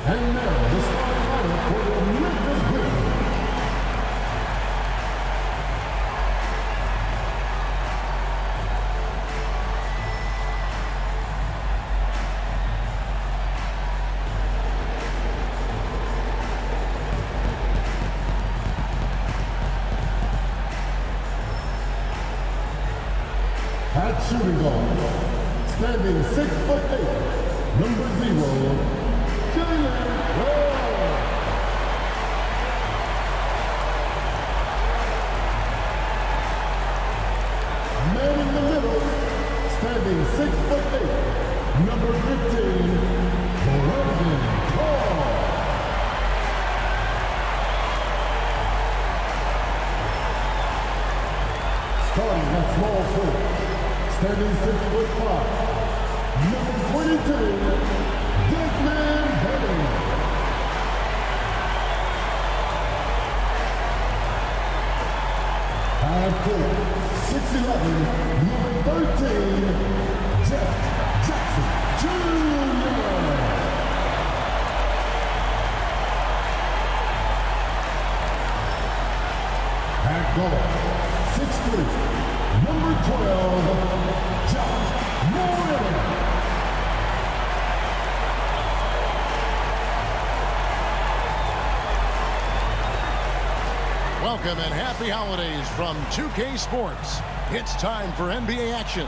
And now the starting lineup for the Memphis Grizzlies. At shooting guard, standing 6'8", number 0, man in the middle, standing 6'8", number 15, Brandon Paul. Starting at small forward, standing 6'5", number 22, this man Bennett. At four, 6'11", number 13, Jeff Jackson Jr. At guard, 6'3", number 12, Josh Moore. Welcome and happy holidays from 2K Sports. It's time for NBA action.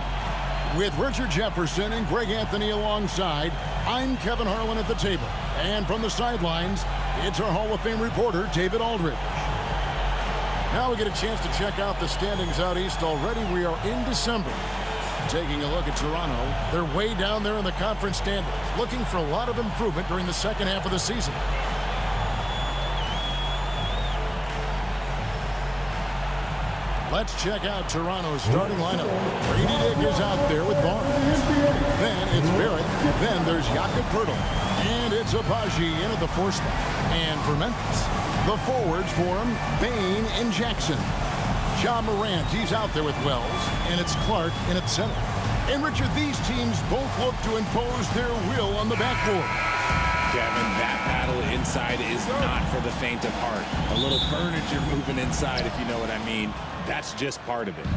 With Richard Jefferson and Greg Anthony alongside, I'm Kevin Harlan at the table. And from the sidelines, it's our Hall of Fame reporter, David Aldridge. Now we get a chance to check out the standings out east already. We are in December. Taking a look at Toronto, they're way down there in the conference standings, looking for a lot of improvement during the second half of the season. Let's check out Toronto's starting lineup. Grady Dick is out there with Barnes. Then it's Barrett. Then there's Jakob Poeltl. And it's Agbaji in at the 4 spot. And for Memphis, the forwards for him, Bane and Jackson. Ja Morant, he's out there with Wells. And it's Clark in at center. And Richard, these teams both look to impose their will on the backboard. Kevin, that battle inside is not for the faint of heart. A little furniture moving inside, if you know what I mean. That's just part of it.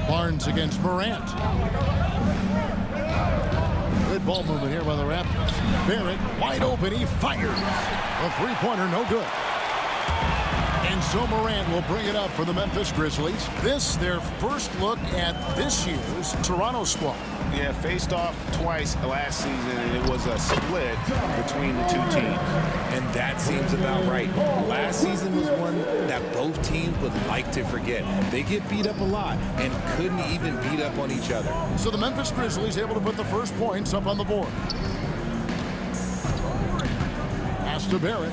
Barnes against Morant. Good ball movement here by the Raptors. Barrett wide open. He fires. A three-pointer, no good. And so Morant will bring it up for the Memphis Grizzlies. This, their first look at this year's Toronto squad. Yeah, faced off twice last season, and it was a split between the two teams. And that seems about right. Last season was one that both teams would like to forget. They get beat up a lot and couldn't even beat up on each other. So the Memphis Grizzlies able to put the first points up on the board. Pass to Barrett.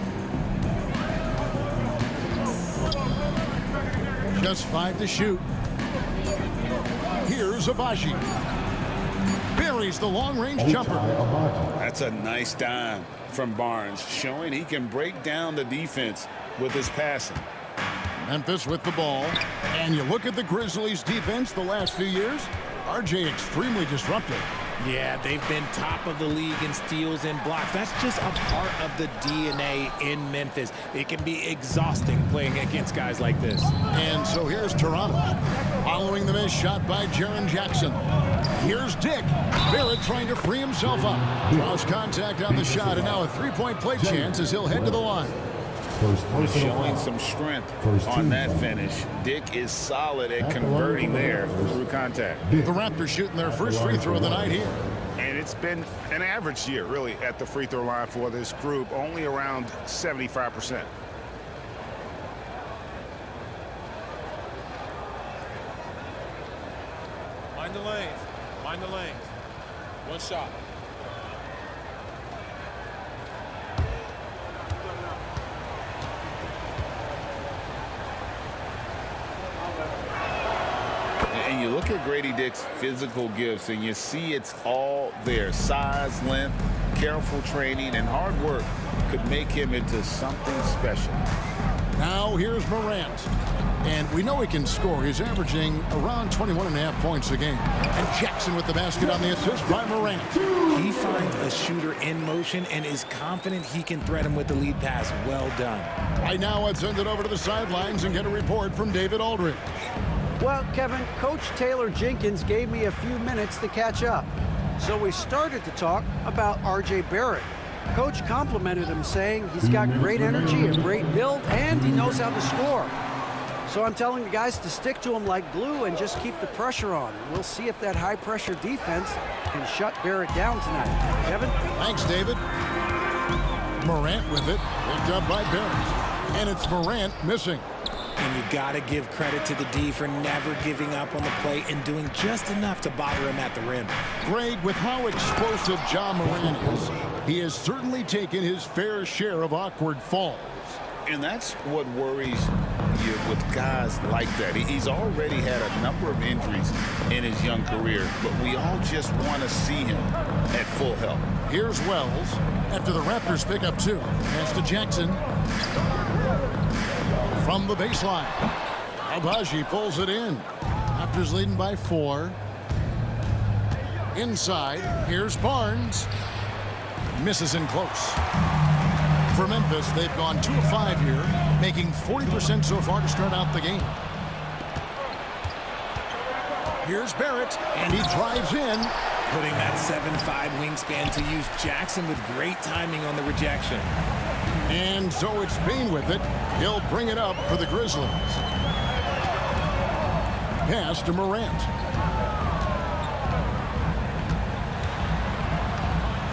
Just 5 to shoot. Here's Agbaji. Buries the long-range jumper. That's a nice dime from Barnes, showing he can break down the defense with his passing. Memphis with the ball. And you look at the Grizzlies' defense the last few years. RJ extremely disruptive. Yeah, they've been top of the league in steals and blocks. That's just a part of the DNA in Memphis. It can be exhausting playing against guys like this. And so here's Toronto. Following the missed shot by Jaren Jackson. Here's Dick. Barrett trying to free himself up. Draws contact on the shot, and now a three-point play chance as he'll head to the line. Showing some strength on that finish. Dick is solid at converting there through contact. The Raptors shooting their first free throw of the night here. And it's been an average year, really, at the free throw line for this group, only around 75%. Mind the lanes. Mind the lanes. One shot. And you look at Grady Dick's physical gifts, and you see it's all there. Size, length, careful training, and hard work could make him into something special. Now here's Morant. And we know he can score. He's averaging around 21.5 points a game. And Jackson with the basket on the assist by Morant. He finds a shooter in motion and is confident he can threat him with the lead pass. Well done. Right now, let's send it over to the sidelines and get a report from David Aldridge. Well, Kevin, Coach Taylor Jenkins gave me a few minutes to catch up. So we started to talk about R.J. Barrett. Coach complimented him, saying he's got great energy, a great build, and he knows how to score. So I'm telling the guys to stick to him like glue and just keep the pressure on. We'll see if that high-pressure defense can shut Barrett down tonight. Kevin? Thanks, David. Morant with it, picked up by Barrett. And it's Morant missing. And you got to give credit to the D for never giving up on the play and doing just enough to bother him at the rim. Greg, with how explosive Ja Morant is, he has certainly taken his fair share of awkward falls. And that's what worries you with guys like that. He's already had a number of injuries in his young career, but we all just want to see him at full health. Here's Wells after the Raptors pick up 2. Pass to Jackson. From the baseline. Abaji pulls it in. Raptors leading by 4. Inside, here's Barnes. Misses in close. For Memphis, they've gone 2 of 5 here, making 40% so far to start out the game. Here's Barrett, and he drives in. Putting that 7'5" wingspan to use. Jackson with great timing on the rejection. And so it's Bain with it. He'll bring it up for the Grizzlies. Pass to Morant.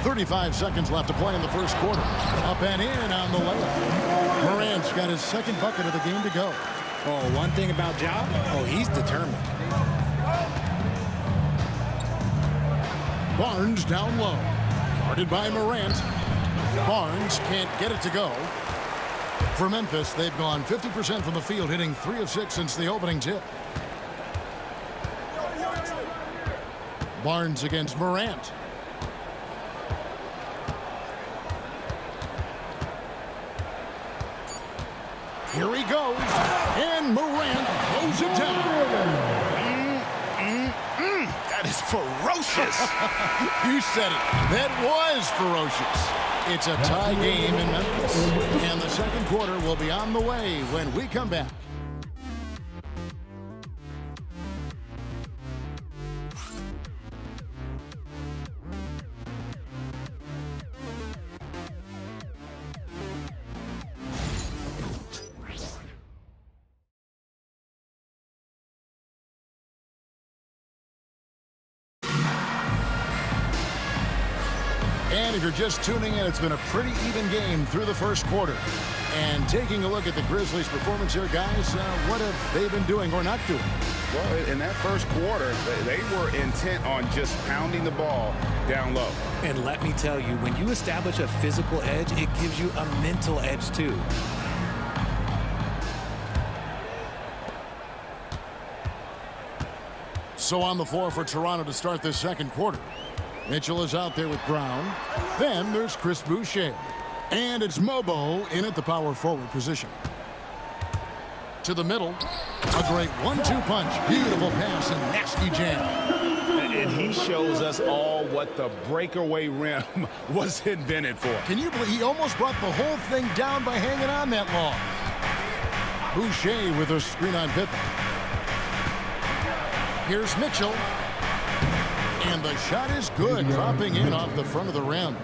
35 seconds left to play in the first quarter. Up and in on the layup. Morant's got his second bucket of the game to go. Oh, one thing about Ja, he's determined. Barnes down low. Guarded by Morant. Barnes can't get it to go. For Memphis, they've gone 50% from the field, hitting 3 of 6 since the opening tip. Barnes against Morant. Here he goes, and Morant throws it down. That is ferocious. You said it. That was ferocious. It's a tie game in Memphis, and the second quarter will be on the way when we come back. And if you're just tuning in, it's been a pretty even game through the first quarter. And taking a look at the Grizzlies' performance here, guys, what have they been doing or not doing? Well, in that first quarter, they were intent on just pounding the ball down low. And let me tell you, when you establish a physical edge, it gives you a mental edge too. So on the floor for Toronto to start this second quarter. Mitchell is out there with Brown. Then there's Chris Boucher. And it's Mobo in at the power forward position. To the middle. A great 1-2 punch. Beautiful pass and nasty jam. And he shows us all what the breakaway rim was invented for. Can you believe he almost brought the whole thing down by hanging on that long? Boucher with a screen on Pippen. Here's Mitchell. And the shot is good, dropping in off the front of the rim.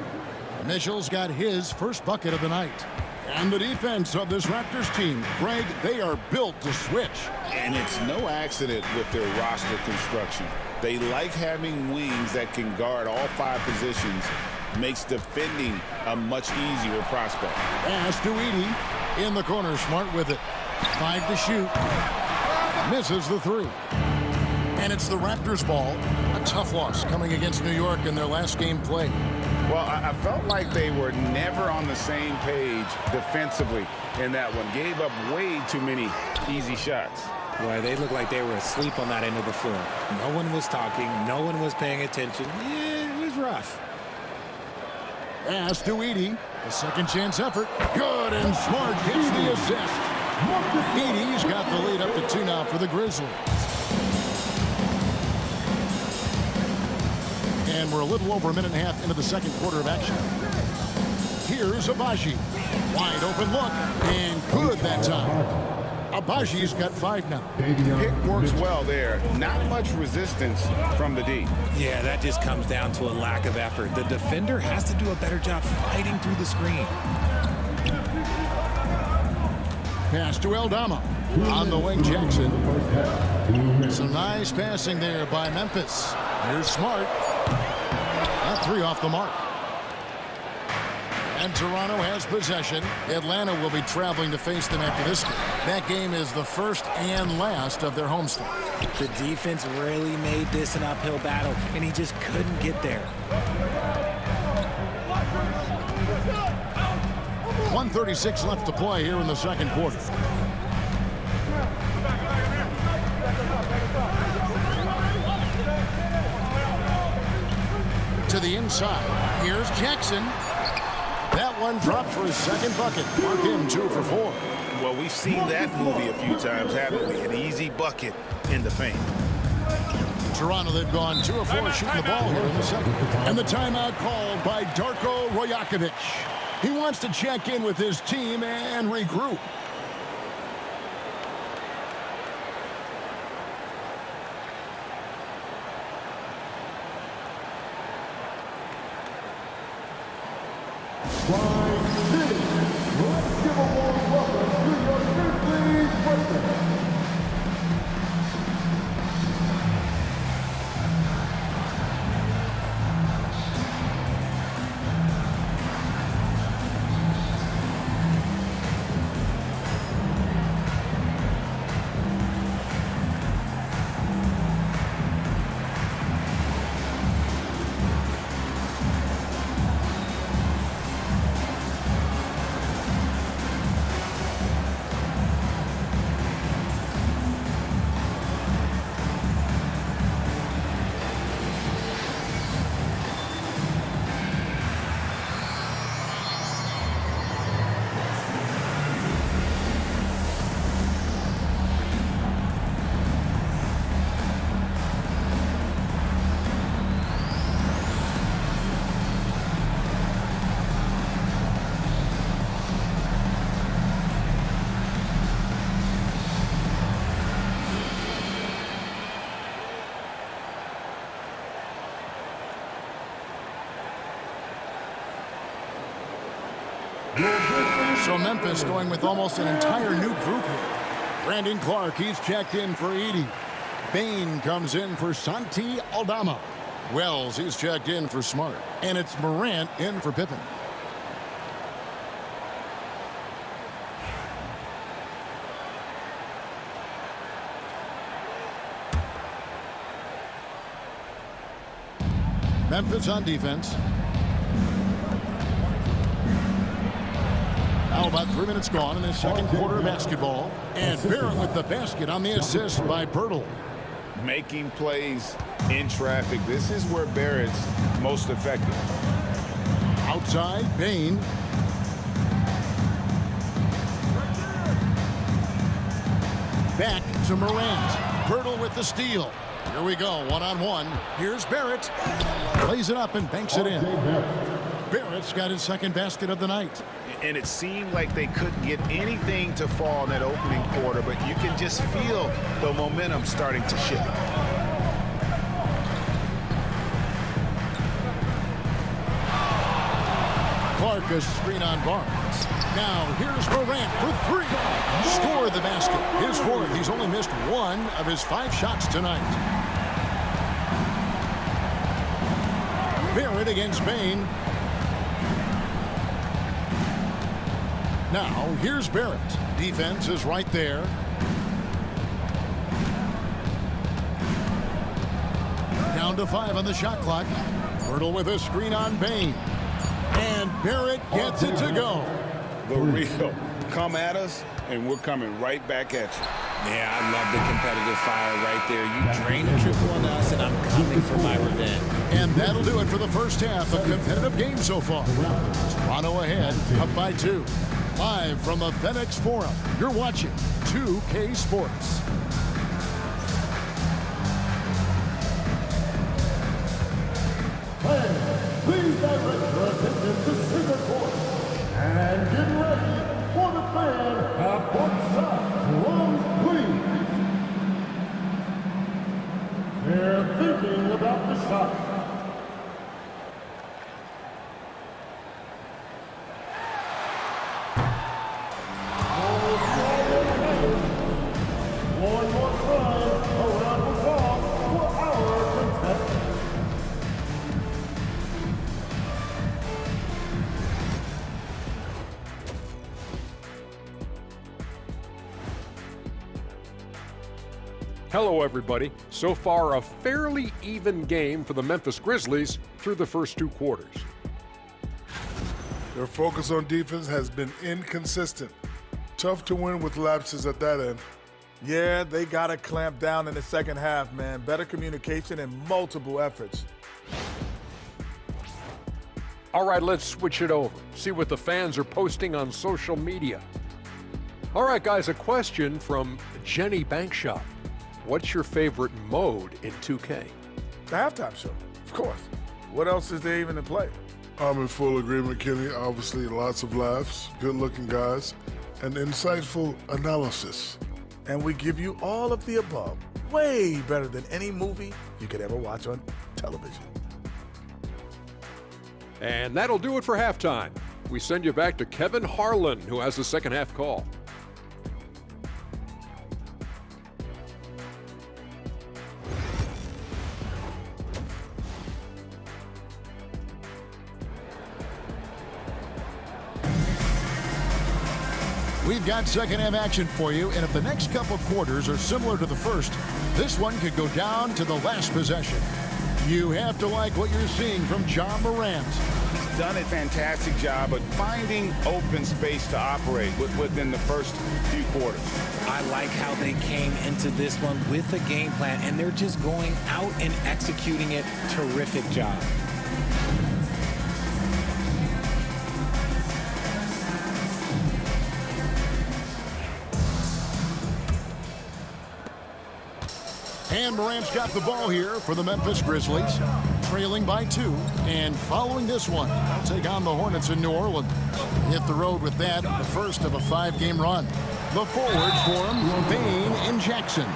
Mitchell's got his first bucket of the night. And the defense of this Raptors team, Greg, they are built to switch. And it's no accident with their roster construction. They like having wings that can guard all 5 positions. Makes defending a much easier prospect. Pass to Edey. In the corner, Smart with it. 5 to shoot. Misses the 3. And it's the Raptors ball. A tough loss coming against New York in their last game played. Well, I felt like they were never on the same page defensively in that one. Gave up way too many easy shots. Boy, they looked like they were asleep on that end of the floor. No one was talking. No one was paying attention. Yeah, it was rough. Pass to Edey. A second chance effort. Good, and Smart gets the assist. Edie's got the lead up to 2 now for the Grizzlies. And we're a little over a minute and a half into the second quarter of action. Here's Abaji. Wide open look, and good that time. Abaji's got 5 now. Pick works well there. Not much resistance from the D. Yeah, that just comes down to a lack of effort. The defender has to do a better job fighting through the screen. Pass to Aldama. On the wing, Jackson. Some nice passing there by Memphis. Here's Smart. That 3 off the mark. And Toronto has possession. Atlanta will be traveling to face them after this game. That game is the first and last of their homestand. The defense really made this an uphill battle, and he just couldn't get there. 1:36 left to play here in the second quarter. To the inside. Here's Jackson. That one dropped for his second bucket. Mark him 2 for 4. Well, we've seen that movie a few times, haven't we? An easy bucket in the paint. Toronto, they've gone 2 of 4 shooting the ball here in the second. And the timeout called by Darko Rajakovic. He wants to check in with his team and regroup. Let's give a warm welcome to your Grizzlies president. So Memphis going with almost an entire new group here. Brandon Clark, he's checked in for Edie. Bain comes in for Santi Aldama. Wells, he's checked in for Smart. And it's Morant in for Pippen. Memphis on defense. Now about 3 minutes gone in this second quarter of basketball. And Barrett with the basket on the assist by Pirtle. Making plays in traffic. This is where Barrett's most effective. Outside, Bain. Back to Morant. Pirtle with the steal. Here we go, one-on-one. Here's Barrett. Plays it up and banks it in. Barrett's got his second basket of the night. And it seemed like they couldn't get anything to fall in that opening quarter, but you can just feel the momentum starting to shift. Clark a screen on Barnes. Now here's Morant for 3. Scored the basket. His 4th. He's only missed 1 of his 5 shots tonight. Barrett against Bain. Now, here's Barrett. Defense is right there. Down to 5 on the shot clock. Pirtle with a screen on Bain. And Barrett gets it to go. The real. Come at us, and we're coming right back at you. Yeah, I love the competitive fire right there. You drain a triple on us, and I'm coming for my revenge. And that'll do it for the first half. A competitive game so far. Toronto ahead, up by 2. Live from the FedEx Forum, you're watching 2K Sports. Fans, please direct your attention to center court. And get ready for the fan half-court shot. Drums, please. They're thinking about the shot. One more time around the block for our contestant. Hello, everybody. So far, a fairly even game for the Memphis Grizzlies through the first 2 quarters. Their focus on defense has been inconsistent. Tough to win with lapses at that end. Yeah, they got to clamp down in the second half, man. Better communication and multiple efforts. All right, let's switch it over. See what the fans are posting on social media. All right, guys, a question from Jenny Bankshot. What's your favorite mode in 2K? The halftime show, of course. What else is there even to play? I'm in full agreement, Kenny. Obviously, lots of laughs, good-looking guys, and insightful analysis. And we give you all of the above. Way better than any movie you could ever watch on television. And that'll do it for halftime. We send you back to Kevin Harlan, who has the second half call. We've got second half action for you, and if the next couple quarters are similar to the first, this one could go down to the last possession. You have to like what you're seeing from John Morant. He's done a fantastic job of finding open space to operate within the first few quarters. I like how they came into this one with a game plan, and they're just going out and executing it. Terrific job. And Morant's got the ball here for the Memphis Grizzlies, trailing by 2. And following this one, they'll take on the Hornets in New Orleans. Hit the road with that, the first of a 5-game run. The forwards for him, Bain and Jackson.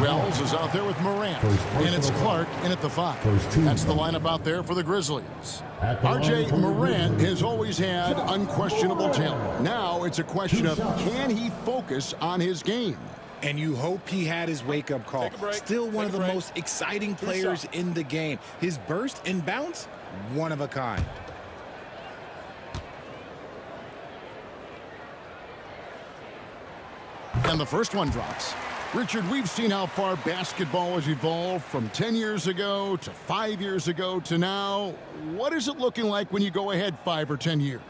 Wells is out there with Morant, and it's Clark in at the 5. That's the lineup out there for the Grizzlies. R.J. Morant has always had unquestionable talent. Now it's a question of, can he focus on his game? And you hope he had his wake-up call. Still one of the most exciting players in the game. His burst and bounce, one of a kind. And the first one drops. Richard, we've seen how far basketball has evolved from 10 years ago to 5 years ago to now. What is it looking like when you go ahead 5 or 10 years?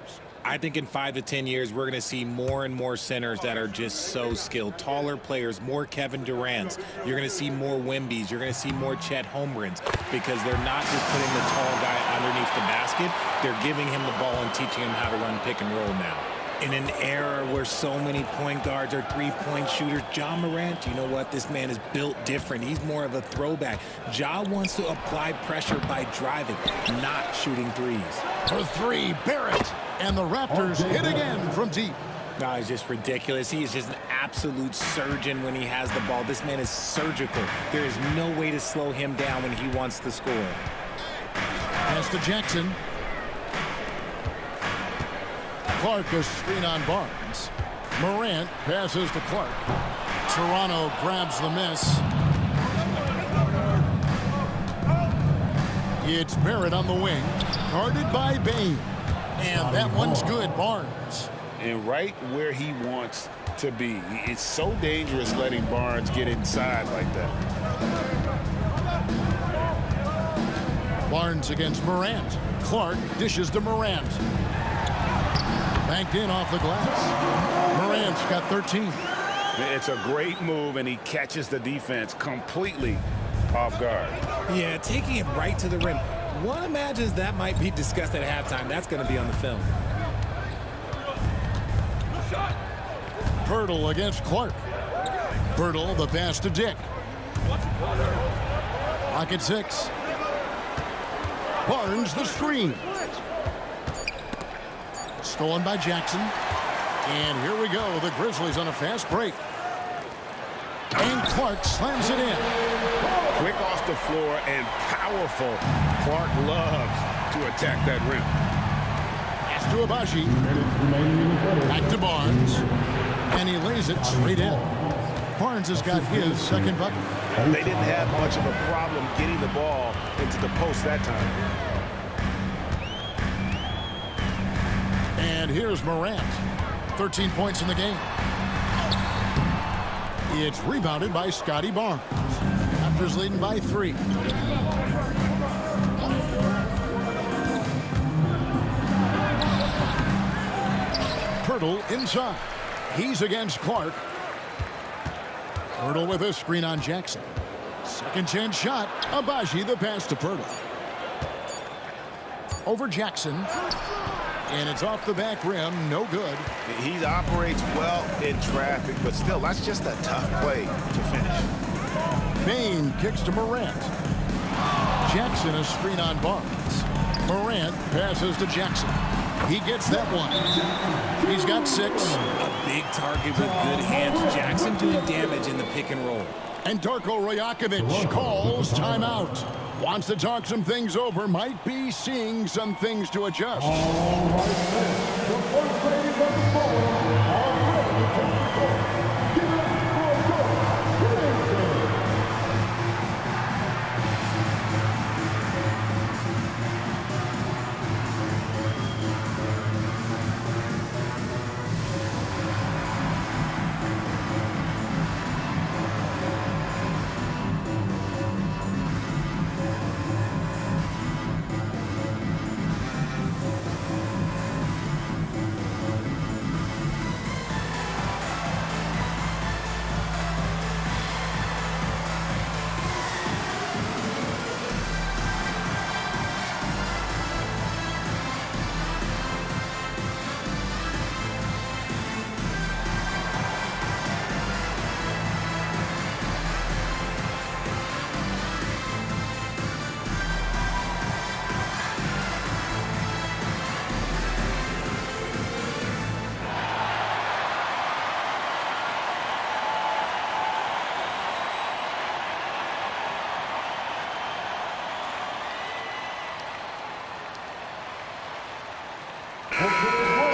I think in 5 to 10 years, we're going to see more and more centers that are just so skilled. Taller players, more Kevin Durant's. You're going to see more Wemby's. You're going to see more Chet Holmgrens because they're not just putting the tall guy underneath the basket. They're giving him the ball and teaching him how to run pick and roll now. In an era where so many point guards are three-point shooters, John Morant, you know what? This man is built different. He's more of a throwback. Ja wants to apply pressure by driving, not shooting threes. For 3, Barrett. And the Raptors hit again from deep. No, it's just ridiculous. He is just an absolute surgeon when he has the ball. This man is surgical. There is no way to slow him down when he wants to score. Pass to Jackson. Clark a screen on Barnes. Morant passes to Clark. Toronto grabs the miss. It's Barrett on the wing, guarded by Bain. And that one's good, Barnes. And right where he wants to be. It's so dangerous letting Barnes get inside like that. Barnes against Morant. Clark dishes to Morant. Banked in off the glass. Morant's got 13. It's a great move, and he catches the defense completely off guard. Yeah, taking it right to the rim. One imagines that might be discussed at halftime. That's going to be on the film. Pirtle against Clark. Pirtle, the pass to Dick. Pocket 6. Barnes, the screen. Stolen by Jackson. And here we go. The Grizzlies on a fast break. And Clark slams it in. Quick off the floor and powerful. Clark loves to attack that rim. Pass to Abaji. Back to Barnes. And he lays it straight in. Barnes has got his second bucket. They didn't have much of a problem getting the ball into the post that time. And here's Morant. 13 points in the game. It's rebounded by Scotty Barnes. Raptors leading by 3. Pirtle inside. He's against Clark. Pirtle with a screen on Jackson. Second chance shot. Abaji, the pass to Pirtle. Over Jackson. And it's off the back rim. No good. He operates well in traffic, but still, that's just a tough play to finish. Bain kicks to Morant. Jackson a screen on Barnes. Morant passes to Jackson. He gets that one. He's got 6. A big target with good hands. Jackson doing damage in the pick and roll. And Darko Rajakovic calls timeout. Wants to talk some things over. Might be seeing some things to adjust. All right, the first ladies of the ball are ready to take the court. Give it up for Grizzlies.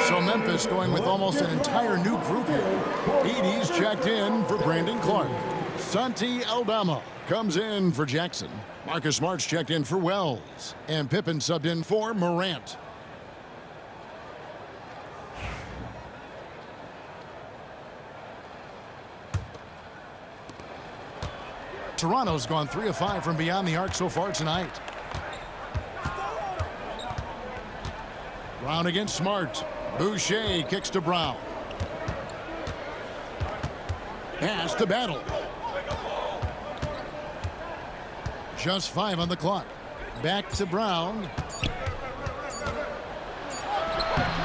So Memphis going with almost an entire new group here. Edie's checked in for Brandon Clark. Santi Aldama comes in for Jackson. Marcus Smart's checked in for Wells. And Pippen subbed in for Morant. Toronto's gone 3 of 5 from beyond the arc so far tonight. Brown against Smart. Boucher kicks to Brown. Pass to Battle. Just 5 on the clock. Back to Brown.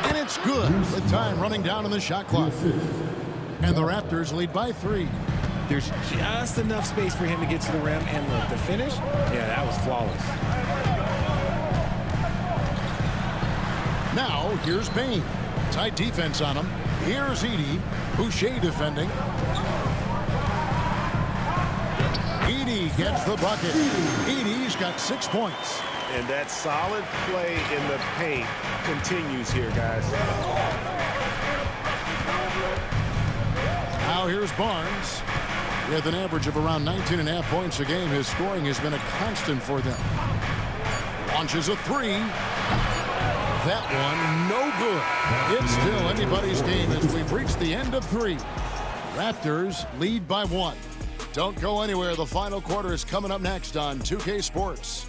And it's good with time running down on the shot clock. And the Raptors lead by 3. There's just enough space for him to get to the rim, and look, the finish, yeah, that was flawless. Now, here's Bain. Tight defense on him. Here's Edie. Boucher defending. Edie gets the bucket. Edie's got 6 points. And that solid play in the paint continues here, guys. Now here's Barnes. With an average of around 19.5 points a game, his scoring has been a constant for them. Launches a 3. That one, no good. It's still anybody's game as we've reached the end of 3. Raptors lead by 1. Don't go anywhere. The final quarter is coming up next on 2K Sports.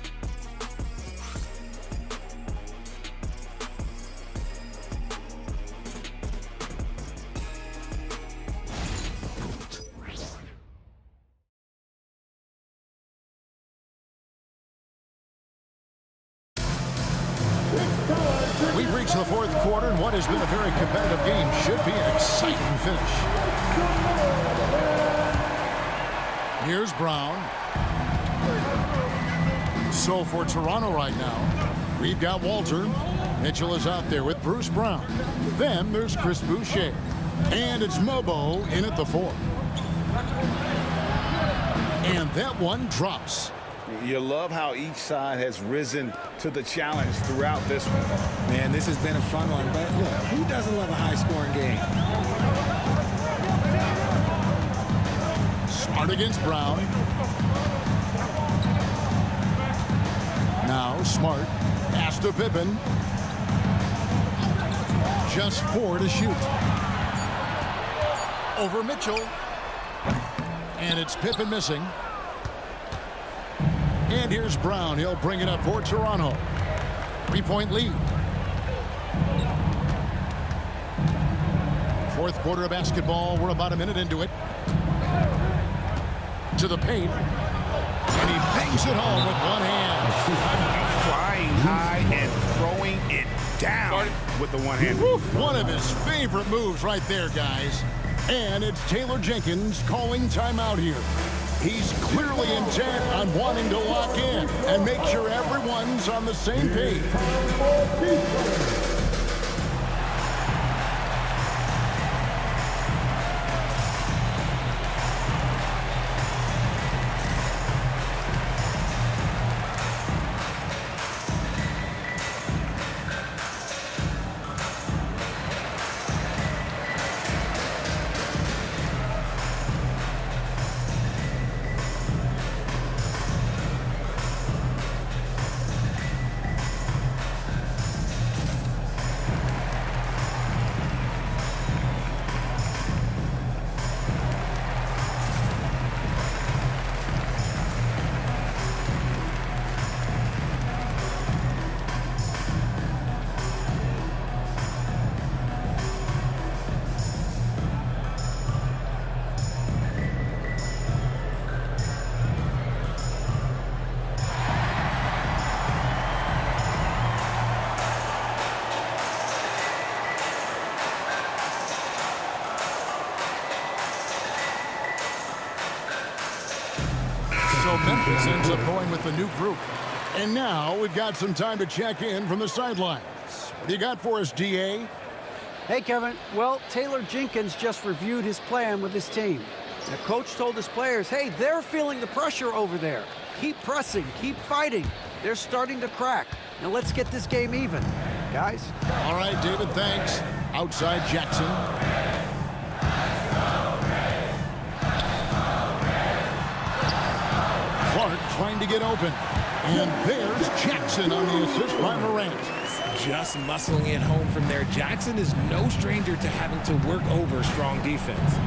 It's time We've reached the fourth quarter, and what has been a very competitive game should be an exciting finish. Here's Brown. So for Toronto right now, we've got Walter. Mitchell is out there with Bruce Brown. Then there's Chris Boucher. And it's Mobo in at the 4. And that one drops. You love how each side has risen to the challenge throughout this one. Man, this has been a fun one, but look, who doesn't love a high-scoring game? Smart against Brown. Now Smart. Pass to Pippen. Just 4 to shoot. Over Mitchell. And it's Pippen missing. And here's Brown. He'll bring it up for Toronto. 3-point lead. Fourth quarter of basketball. We're about a minute into it. To the paint. And he bangs it home with one hand. Flying high and throwing it down with the one hand. One of his favorite moves right there, guys. And it's Taylor Jenkins calling timeout here. He's clearly intent on wanting to lock in and make sure everyone's on the same page. So Memphis ends up going with the new group. And now we've got some time to check in from the sidelines. What do you got for us, DA? Hey, Kevin. Well, Taylor Jenkins just reviewed his plan with his team. The coach told his players, hey, they're feeling the pressure over there. Keep pressing, keep fighting. They're starting to crack. Now let's get this game even, guys. All right, David, thanks. Outside Jackson. Clark trying to get open. And there's Jackson on the assist by Morant. Just muscling it home from there. Jackson is no stranger to having to work over strong defense.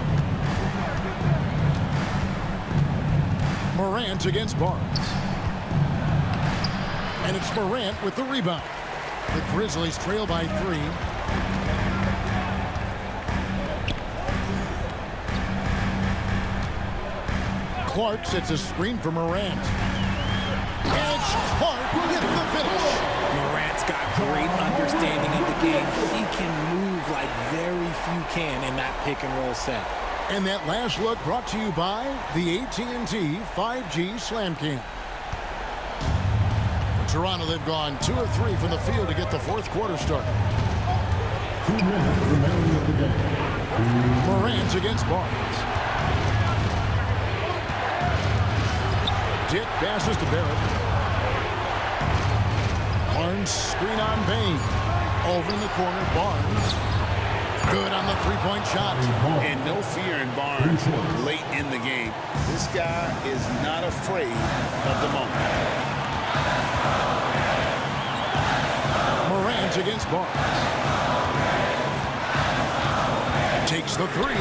Morant against Barnes. And it's Morant with the rebound. The Grizzlies trail by 3. Clark sets a screen for Morant. And it's Clark with the finish. Morant's got great understanding of the game. He can move like very few can in that pick and roll set. And that last look brought to you by the AT&T 5G Slam King. For Toronto, they've gone 2 of 3 from the field to get the fourth quarter started. 2 minutes remaining of the game. Morant against Barnes. Dick passes to Barrett. Barnes screen on Bain. Over in the corner, Barnes. Good on the three-point shot. And no fear in Barnes late in the game. This guy is not afraid of the moment. Morant against Barnes. Takes the 3.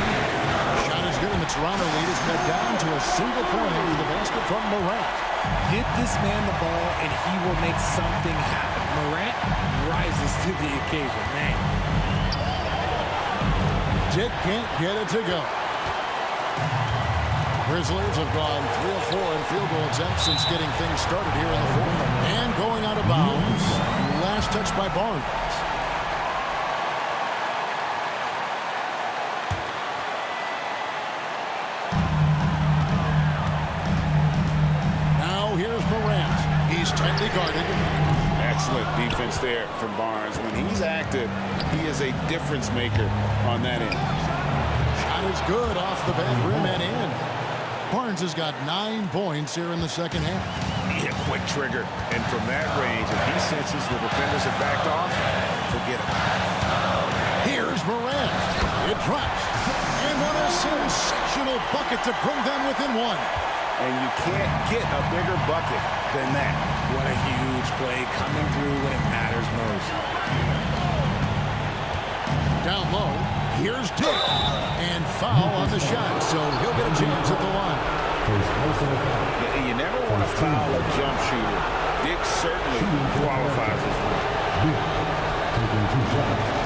Shot is good, and the Toronto lead is cut down to a single point with the basket from Morant. Get this man the ball, and he will make something happen. Morant rises to the occasion, man. Dick can't get it to go. Grizzlies have gone 3 of 4 in field goal attempts since getting things started here in the fourth. And going out of bounds. Last touch by Barnes. guarded. Excellent defense there from Barnes. When he's active, he is a difference maker on that end. Shot is good off the back rim and in. Barnes has got 9 points here in the second half. Yeah, quick trigger. And from that range, if he senses the defenders have backed off, forget it. Here's Morant. It drops. And what a sensational bucket to bring them within 1. And you can't get a bigger bucket than that. What a huge play coming through when it matters most. Down low, here's Dick. And foul on the shot, so he'll get a chance at the line. You never want to foul a jump shooter. Dick certainly qualifies as one. Taking 2 shots.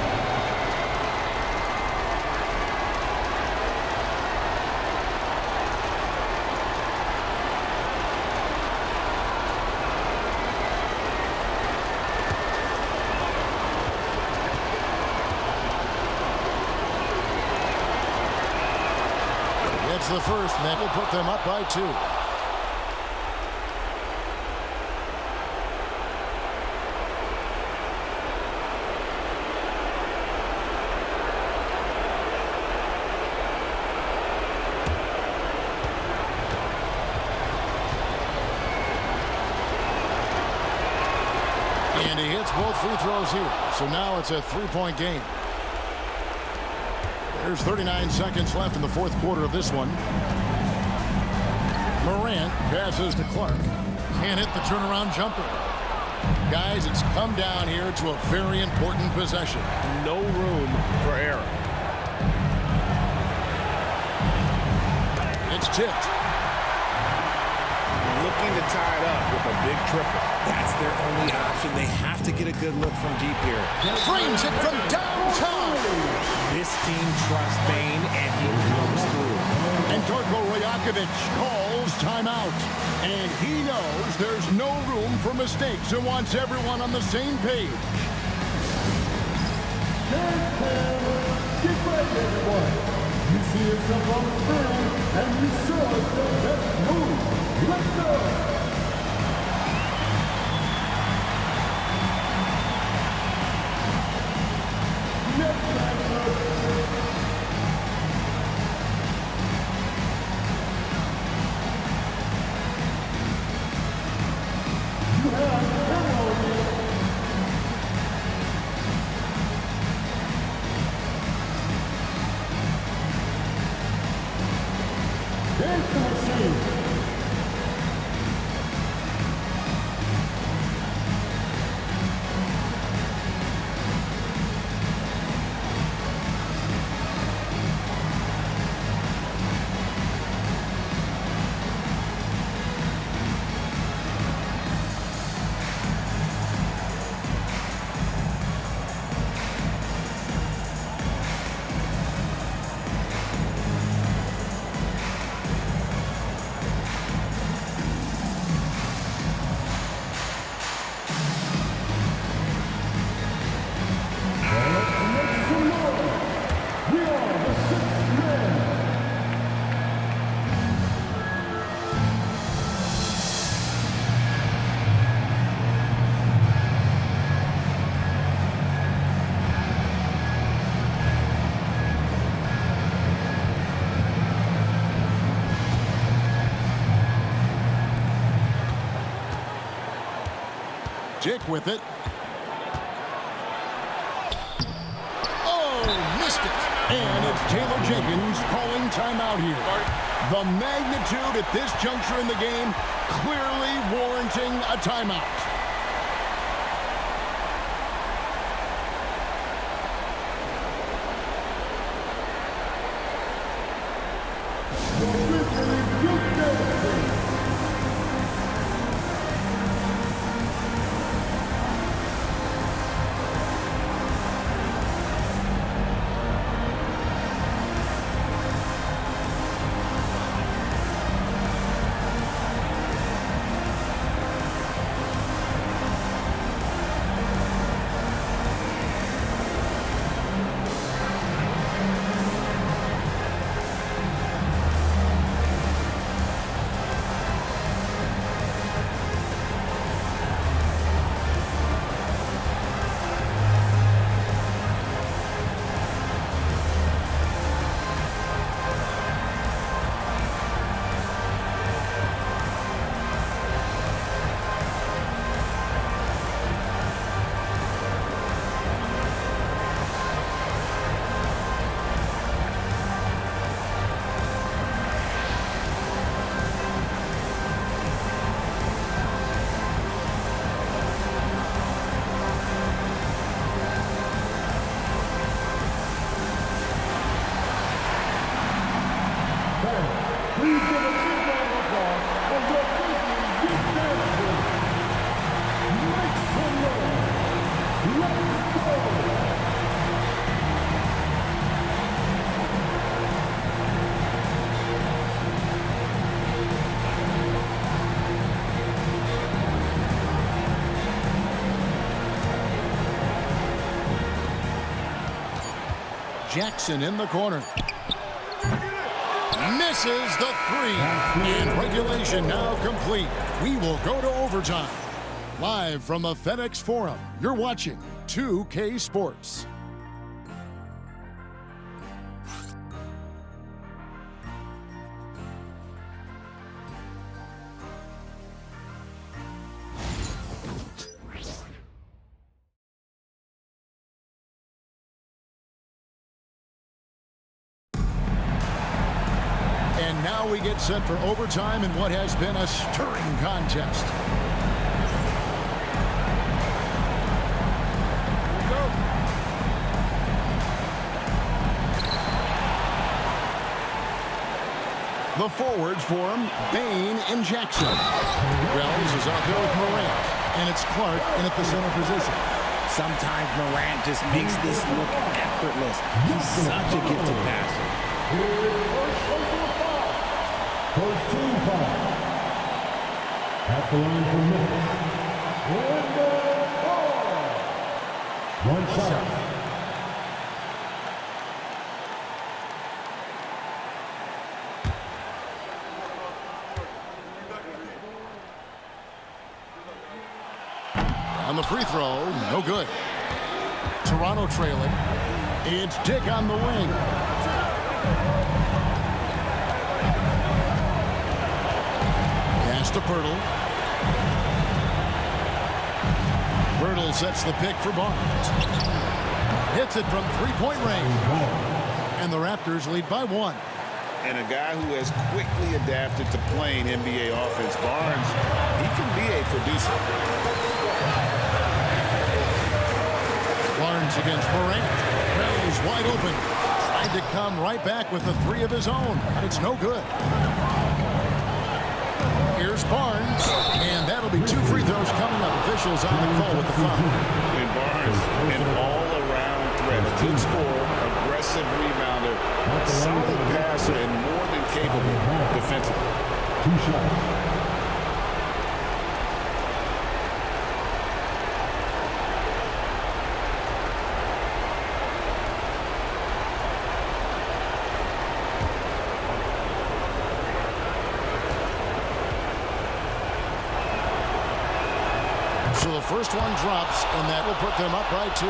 It's the first, and that will put them up by 2. And he hits both free throws here. So now it's a 3-point game. There's 39 seconds left in the fourth quarter of this one. Morant passes to Clark. Can't hit the turnaround jumper. Guys, it's come down here to a very important possession. No room for error. It's tipped. Looking to tie it up with a big triple. That's their only option. They have to get a good look from deep here. Frames it from downtown. This team trusts Bane, and he comes through. And Darko Rajakovic calls timeout. And he knows there's no room for mistakes and wants everyone on the same page. Get ready, everyone. You see yourself on the field, and you saw us the best move. Let's go. Dick with it. Oh, missed it. And it's Taylor Jenkins calling timeout here. The magnitude at this juncture in the game clearly warranting a timeout. Please give a big round of applause for your Grizzlies youth dance team. Make some noise. Let's go. Jackson in the corner. Misses the three. And regulation now complete. We will go to overtime. Live from the FedEx Forum, you're watching 2K Sports. And now we get set for overtime in what has been a stirring contest. The forwards form Bain and Jackson. Wells is out there with Morant, and it's Clark in at the center position. Sometimes Morant just makes this look effortless. He's such a gifted passer. First team foul. At the line for Memphis. One shot. On the free throw, no good. Toronto trailing. It's Dick on the wing. Pass to Pirtle. Pirtle sets the pick for Barnes. Hits it from three-point range. And the Raptors lead by 1. And a guy who has quickly adapted to playing NBA offense, Barnes, he can be a producer. Barnes against Morant. Rally's wide open. Tried to come right back with a three of his own, but it's no good. Here's Barnes, and that'll be 2 free throws coming up. Officials on the call with the foul. And Barnes, an all-around threat. A good scorer, aggressive rebounder, solid passer, and more than capable defensively. 2 shots. So the first one drops, and that will put them up by 2.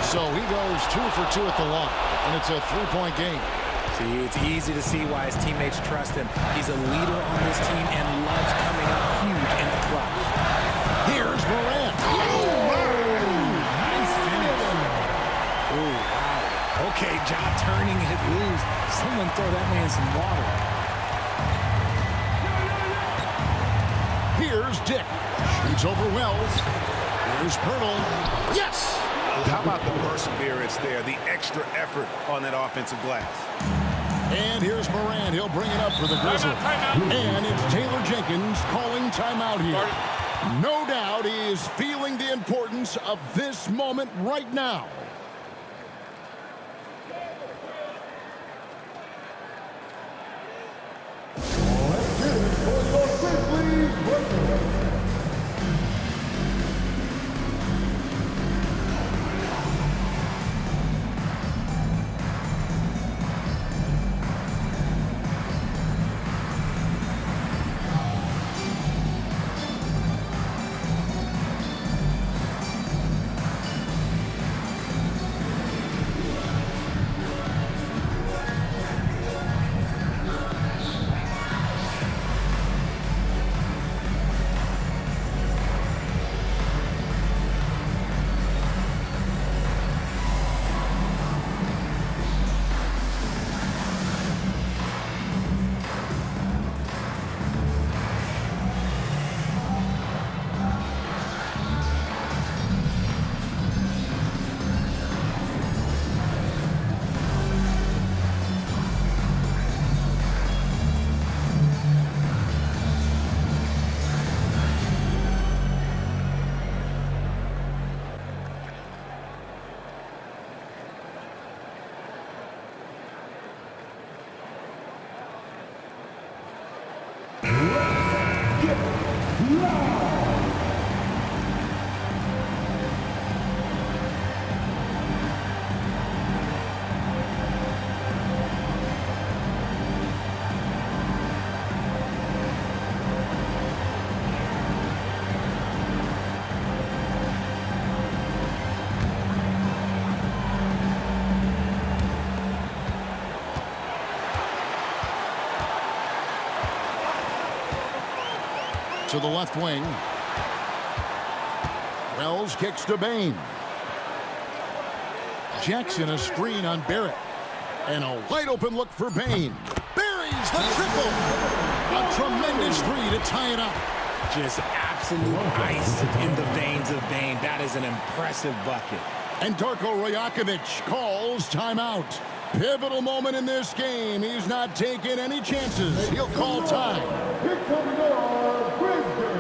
So he goes 2 for 2 at the line, and it's a 3-point game. See, it's easy to see why his teammates trust him. He's a leader on this team and loves coming up huge in the clutch. Here's Morant. Nice finish. Oh, wow. Okay, Ja turning it loose. Someone throw that man some water. Here's Dick. Shoots over Wells. Here's Pirtle. Yes! How about the perseverance there, the extra effort on that offensive glass? And here's Morant. He'll bring it up for the Grizzlies. And it's Taylor Jenkins calling timeout here. No doubt he is feeling the importance of this moment right now. Let's get it for your Grizzlies breakaway. to the left wing. Wells kicks to Bain. Jackson a screen on Barrett. And a wide open look for Bain. Buries the triple. A tremendous three to tie it up. Just absolute ice in the veins of Bain. That is an impressive bucket. And Darko Rajakovic calls timeout. Pivotal moment in this game. He's not taking any chances. He'll call time. Here comes your Grizzlies.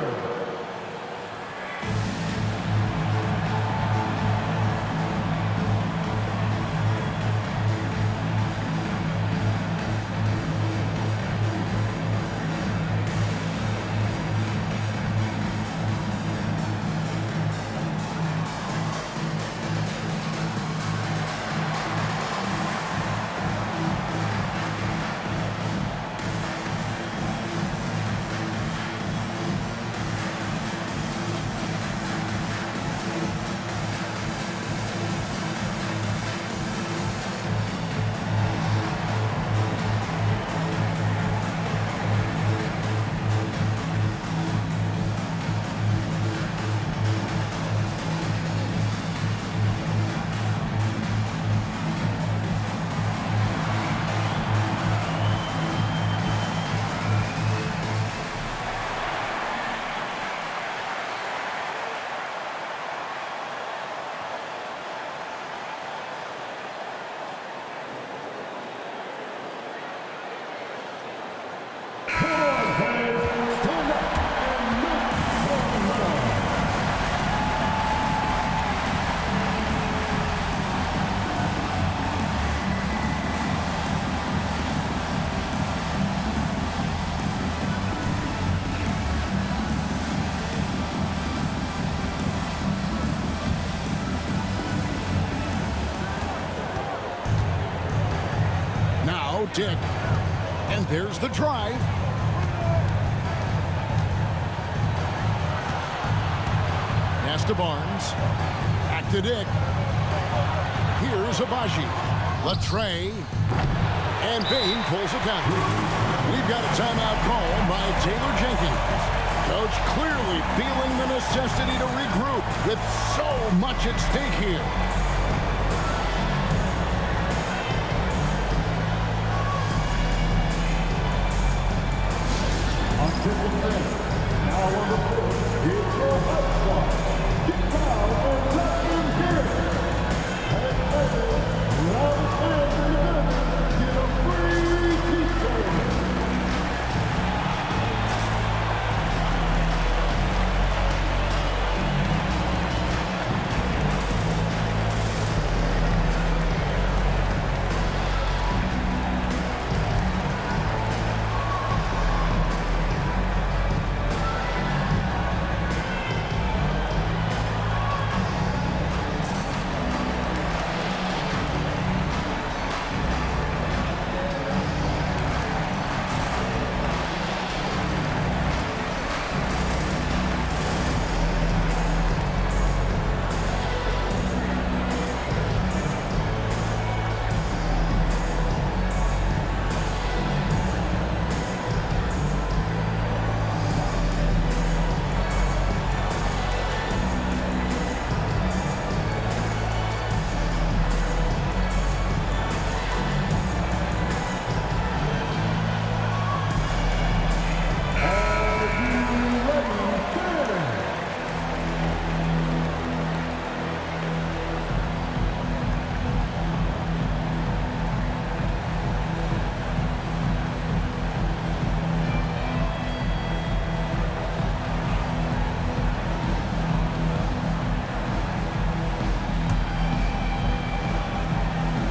Dick. And there's the drive. Pass to Barnes. Back to Dick. Here's Abaji. Latre. And Bain pulls it down. We've got a timeout call by Taylor Jenkins. Coach clearly feeling the necessity to regroup with so much at stake here. Now on the court, here's your hot spot. Get foul and let him get it. And now the fans in the building get a free t-shirt.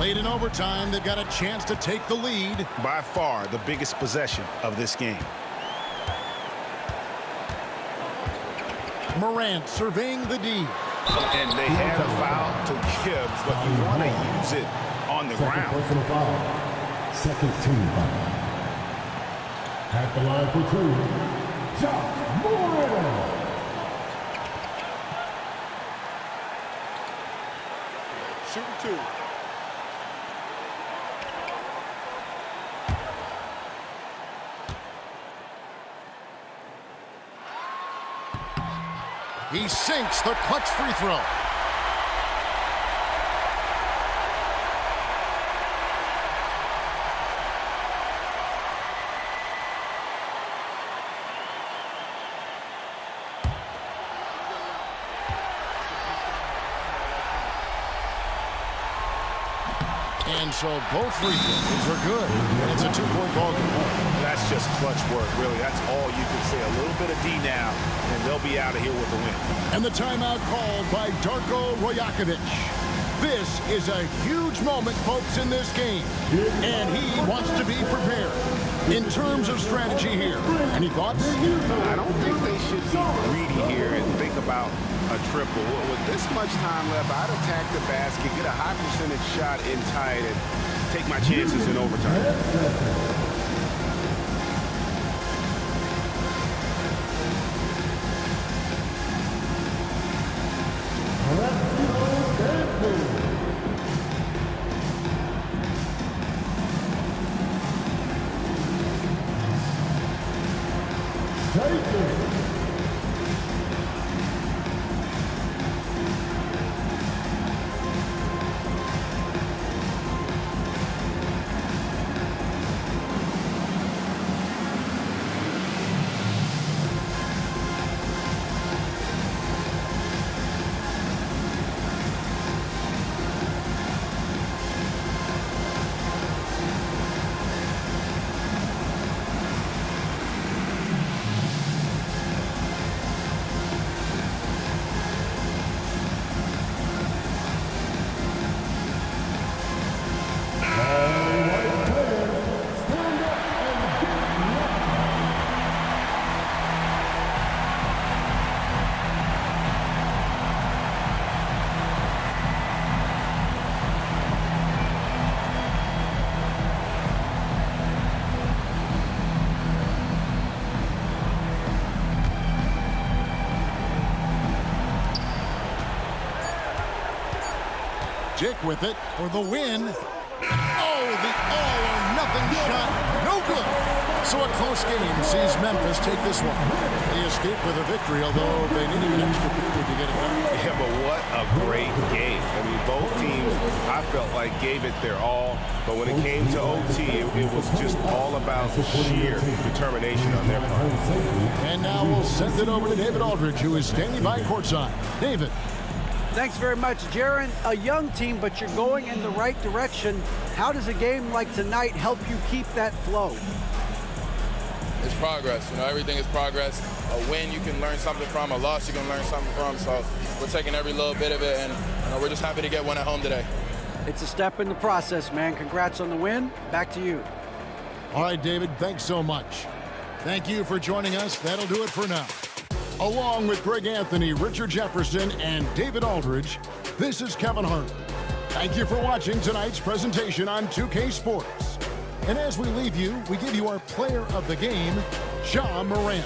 In overtime, they've got a chance to take the lead. By far the biggest possession of this game. Morant surveying the D. And they had a foul to give, but you want to use it on the ground. Personal foul. Second team foul. At the line for two. Josh Morant. Shooting two. He sinks the clutch free throw. And so both free throws are good. And it's a 2-point ball game. That's just clutch work, really. That's all you can say. A little bit of D now, and they'll be out of here with the win. And the timeout called by Darko Rajakovic. This is a huge moment, folks, in this game. And he wants to be prepared. In terms of strategy here, any thoughts? I don't think they should be greedy here and think about a triple. With this much time left, I'd attack the basket, get a high percentage shot in tight, and take my chances in overtime. Jake with it for the win. Oh, the all-or-nothing shot. No good. So a close game sees Memphis take this one. They escaped with a victory, although they didn't even extra period to get it done. Yeah, but what a great game. I mean, both teams, I felt like, gave it their all. But when it came to OT, it was just all about sheer determination on their part. And now we'll send it over to David Aldridge, who is standing by courtside. David. Thanks very much, Jaron. A young team, but you're going in the right direction. How does a game like tonight help you keep that flow? It's progress. You know, everything is progress. A win you can learn something from, a loss you can learn something from. So we're taking every little bit of it, and we're just happy to get one at home today. It's a step in the process, man. Congrats on the win. Back to you. All right, David, thanks so much. Thank you for joining us. That'll do it for now. Along with Greg Anthony, Richard Jefferson, and David Aldridge, this is Kevin Harlan. Thank you for watching tonight's presentation on 2K Sports. And as we leave you, we give you our player of the game, Ja Morant.